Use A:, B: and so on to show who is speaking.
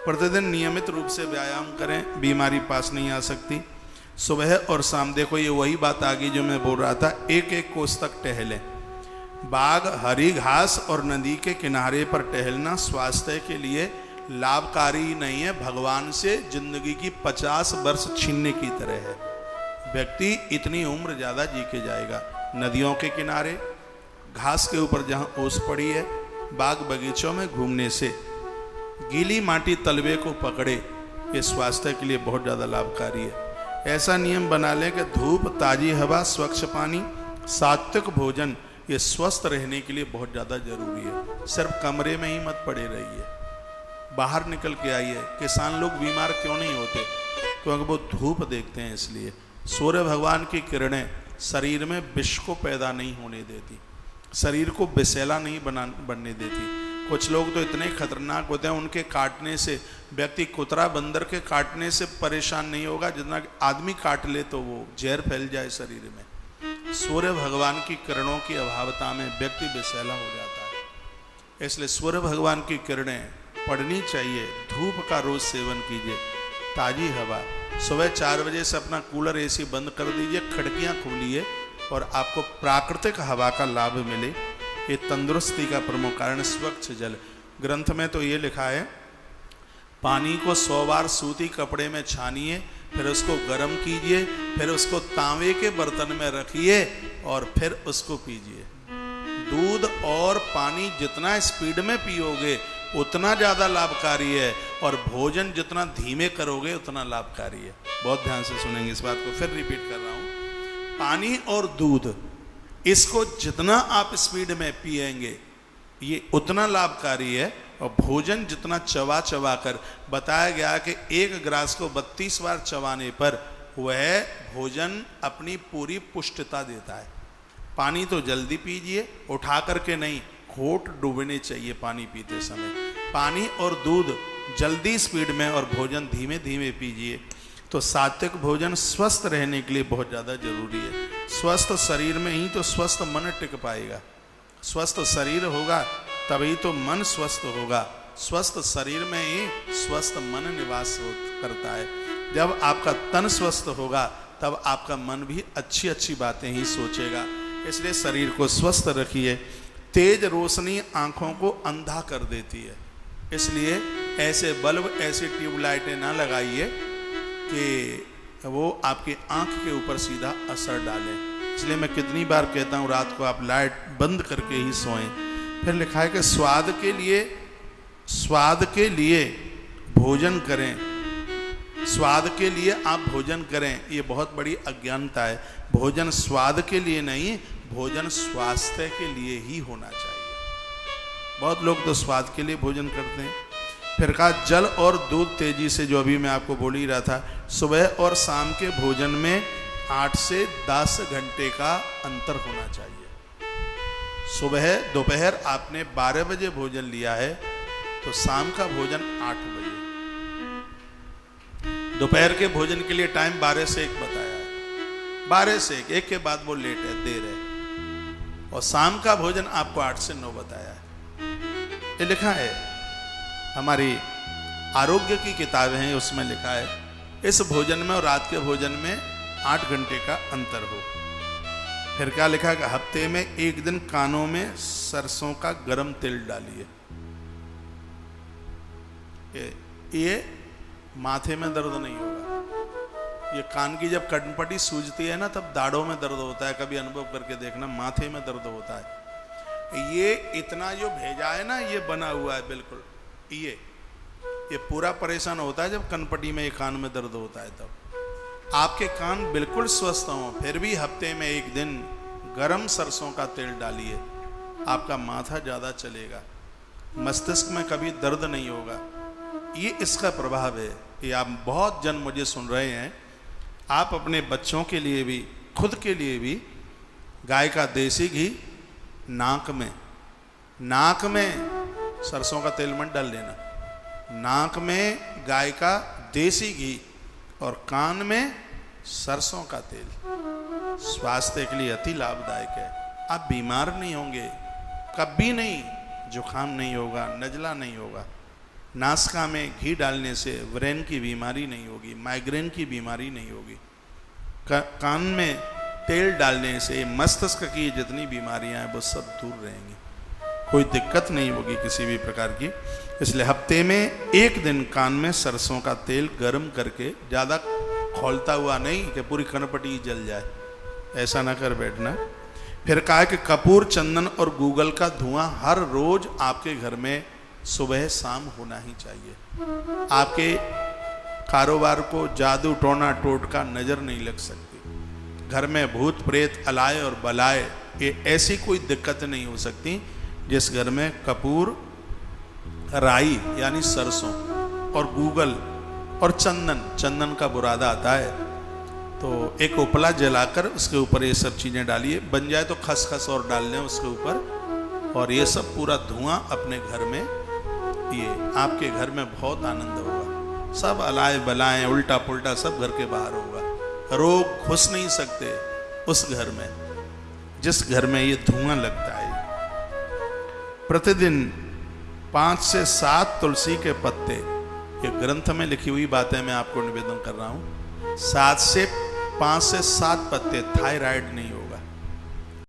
A: प्रतिदिन नियमित रूप से व्यायाम करें, बीमारी पास नहीं आ सकती। सुबह और शाम, देखो ये वही बात आ गई जो मैं बोल रहा था, 1-1 कोस तक टहलें। बाग, हरी घास और नदी के किनारे पर टहलना स्वास्थ्य के लिए लाभकारी नहीं है, भगवान से जिंदगी की 50 वर्ष छीनने की तरह है। व्यक्ति इतनी उम्र ज़्यादा जी के जाएगा। नदियों के किनारे, घास के ऊपर जहाँ ओस पड़ी है, बाग बगीचों में घूमने से गीली माटी तलवे को पकड़े, ये स्वास्थ्य के लिए बहुत ज़्यादा लाभकारी है। ऐसा नियम बना लें कि धूप, ताज़ी हवा, स्वच्छ पानी, सात्विक भोजन, ये स्वस्थ रहने के लिए बहुत ज़्यादा जरूरी है। सिर्फ कमरे में ही मत पड़े रहिए, बाहर निकल के आइए। किसान लोग बीमार क्यों नहीं होते? क्योंकि वो धूप देखते हैं। इसलिए सूर्य भगवान की किरणें शरीर में विष को पैदा नहीं होने देती, शरीर को विषैला नहीं बनने देती। कुछ लोग तो इतने खतरनाक होते हैं, उनके काटने से व्यक्ति कुतरा बंदर के काटने से परेशान नहीं होगा जितना आदमी काट ले तो वो जहर फैल जाए शरीर में। सूर्य भगवान की किरणों की अभावता में व्यक्ति विषैला हो जाता है। इसलिए सूर्य भगवान की किरणें पड़नी चाहिए। धूप का रोज सेवन कीजिए, ताज़ी हवा। सुबह 4 बजे से अपना कूलर एसी बंद कर दीजिए, खिड़कियाँ खोलिए और आपको प्राकृतिक हवा का लाभ मिले। ये तंदुरुस्ती का प्रमुख कारण। स्वच्छ जल, ग्रंथ में तो ये लिखा है, पानी को 100 बार सूती कपड़े में छानिए, फिर उसको गर्म कीजिए, फिर उसको तांबे के बर्तन में रखिए और फिर उसको पीजिए। दूध और पानी जितना स्पीड में पियोगे उतना ज़्यादा लाभकारी है, और भोजन जितना धीमे करोगे उतना लाभकारी है। बहुत ध्यान से सुनेंगे इस बात को, फिर रिपीट कर रहा हूँ। पानी और दूध, इसको जितना आप स्पीड में पिएंगे ये उतना लाभकारी है, और भोजन जितना चबा चबा कर, बताया गया कि 1 ग्रास को 32 बार चबाने पर वह भोजन अपनी पूरी पुष्टता देता है। पानी तो जल्दी पीजिए, उठा करके नहीं, होठ डूबने चाहिए पानी पीते समय। पानी और दूध जल्दी स्पीड में और भोजन धीमे धीमे पीजिए। तो सात्विक भोजन स्वस्थ रहने के लिए बहुत ज़्यादा जरूरी है। स्वस्थ शरीर में ही तो स्वस्थ मन टिक पाएगा। स्वस्थ शरीर होगा तभी तो मन स्वस्थ होगा। स्वस्थ शरीर में ही स्वस्थ मन निवास करता है। जब आपका तन स्वस्थ होगा तब आपका मन भी अच्छी अच्छी बातें ही सोचेगा। इसलिए शरीर को स्वस्थ रखिए। तेज रोशनी आँखों को अंधा कर देती है, इसलिए ऐसे बल्ब, ऐसी ट्यूबलाइटें ना लगाइए कि वो आपकी आँख के ऊपर सीधा असर डालें। इसलिए मैं कितनी बार कहता हूँ रात को आप लाइट बंद करके ही सोएं। फिर लिखा है कि स्वाद के लिए भोजन करें, स्वाद के लिए आप भोजन करें, ये बहुत बड़ी अज्ञानता है। भोजन स्वाद के लिए नहीं, भोजन स्वास्थ्य के लिए ही होना चाहिए। बहुत लोग तो स्वाद के लिए भोजन करते हैं। फिर कहा जल और दूध तेजी से, जो अभी मैं आपको बोल ही रहा था, सुबह और शाम के भोजन में 8 से 10 घंटे का अंतर होना चाहिए। सुबह दोपहर आपने 12 बजे भोजन लिया है तो शाम का भोजन 8 बजे। दोपहर के भोजन के लिए टाइम 12 से 1 बताया है, 12 से 1 के बाद वो लेट है, देर है। और शाम का भोजन आपको 8 से 9 बताया है। ये लिखा है हमारी आरोग्य की किताबें हैं, उसमें लिखा है इस भोजन में और रात के भोजन में 8 घंटे का अंतर हो। फिर क्या लिखा है कि हफ्ते में 1 दिन कानों में सरसों का गरम तेल डालिए। ये माथे में दर्द नहीं होगा। ये कान की जब कनपटी सूजती है ना तब दाढ़ों में दर्द होता है, कभी अनुभव करके देखना, माथे में दर्द होता है। ये इतना जो भेजा है ना, ये बना हुआ है बिल्कुल, ये पूरा परेशान होता है जब कनपटी में, ये कान में दर्द होता है तब। आपके कान बिल्कुल स्वस्थ हों फिर भी हफ्ते में 1 दिन गरम सरसों का तेल डालिए, आपका माथा ज़्यादा चलेगा, मस्तिष्क में कभी दर्द नहीं होगा। ये इसका प्रभाव है। ये आप बहुत जन मुझे सुन रहे हैं, आप अपने बच्चों के लिए भी, खुद के लिए भी गाय का देसी घी नाक में सरसों का तेल मत डाल लेना, नाक में गाय का देसी घी और कान में सरसों का तेल स्वास्थ्य के लिए अति लाभदायक है। आप बीमार नहीं होंगे, कभी नहीं, जुकाम नहीं होगा, नजला नहीं होगा। नासिका में घी डालने से ब्रेन की बीमारी नहीं होगी, माइग्रेन की बीमारी नहीं होगी। कान में तेल डालने से मस्तिष्क की जितनी बीमारियां हैं वो सब दूर रहेंगी, कोई दिक्कत नहीं होगी किसी भी प्रकार की। इसलिए हफ्ते में एक दिन कान में सरसों का तेल गर्म करके, ज़्यादा खौलता हुआ नहीं कि पूरी कनपटी जल जाए, ऐसा ना कर बैठना। फिर कहा कि कपूर, चंदन और गूगल का धुआं हर रोज आपके घर में सुबह शाम होना ही चाहिए। आपके कारोबार को जादू टोना टोटका नजर नहीं लग सकती। घर में भूत प्रेत अलाए और बलाए ये ऐसी कोई दिक्कत नहीं हो सकती जिस घर में कपूर, राई यानी सरसों और गूगल और चंदन का बुरादा आता है। तो एक उपला जलाकर उसके ऊपर ये सब चीज़ें डालिए, बन जाए तो खसखस और डाल लें उसके ऊपर, और ये सब पूरा धुआं अपने घर में, ये आपके घर में बहुत आनंद होगा। सब अलाए बलाएं उल्टा पुल्टा सब घर के बाहर होगा। रोग घुस नहीं सकते उस घर में जिस घर में ये धुआं लगता है। प्रतिदिन 5 से 7 तुलसी के पत्ते, ये ग्रंथ में लिखी हुई बातें मैं आपको निवेदन कर रहा हूँ, 5 से 7 पत्ते, थायराइड नहीं